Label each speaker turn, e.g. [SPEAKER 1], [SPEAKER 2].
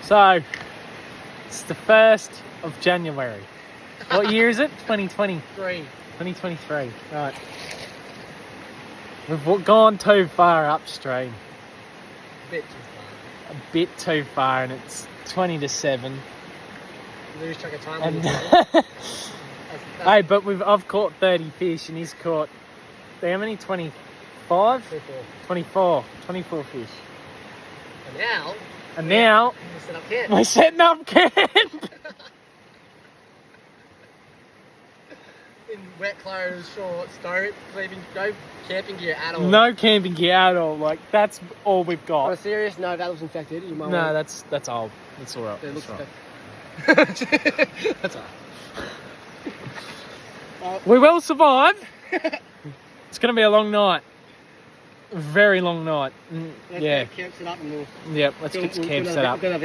[SPEAKER 1] So, it's the 1st of January. What year is it? 2020. 2023. Right. We've gone too far upstream. A bit too far, and it's 20 to 7.
[SPEAKER 2] Lose track of time.
[SPEAKER 1] And
[SPEAKER 2] Hey,
[SPEAKER 1] but I've caught 30 fish, and he's caught how many? 25? 24 fish.
[SPEAKER 2] And now
[SPEAKER 1] We're setting up camp.
[SPEAKER 2] In wet clothes, shorts, no camping gear at all.
[SPEAKER 1] No camping gear at all. Like, that's all we've
[SPEAKER 2] On a
[SPEAKER 1] got.
[SPEAKER 2] serious note, that was infected. You might
[SPEAKER 1] No, that's old. That's all right.
[SPEAKER 2] It
[SPEAKER 1] That's
[SPEAKER 2] looks
[SPEAKER 1] all right.
[SPEAKER 2] infected. That's all.
[SPEAKER 1] We will survive. It's going to be a long night. A very long night. Yeah.
[SPEAKER 2] Camp set up and we'll
[SPEAKER 1] Yep, let's get the camp set up.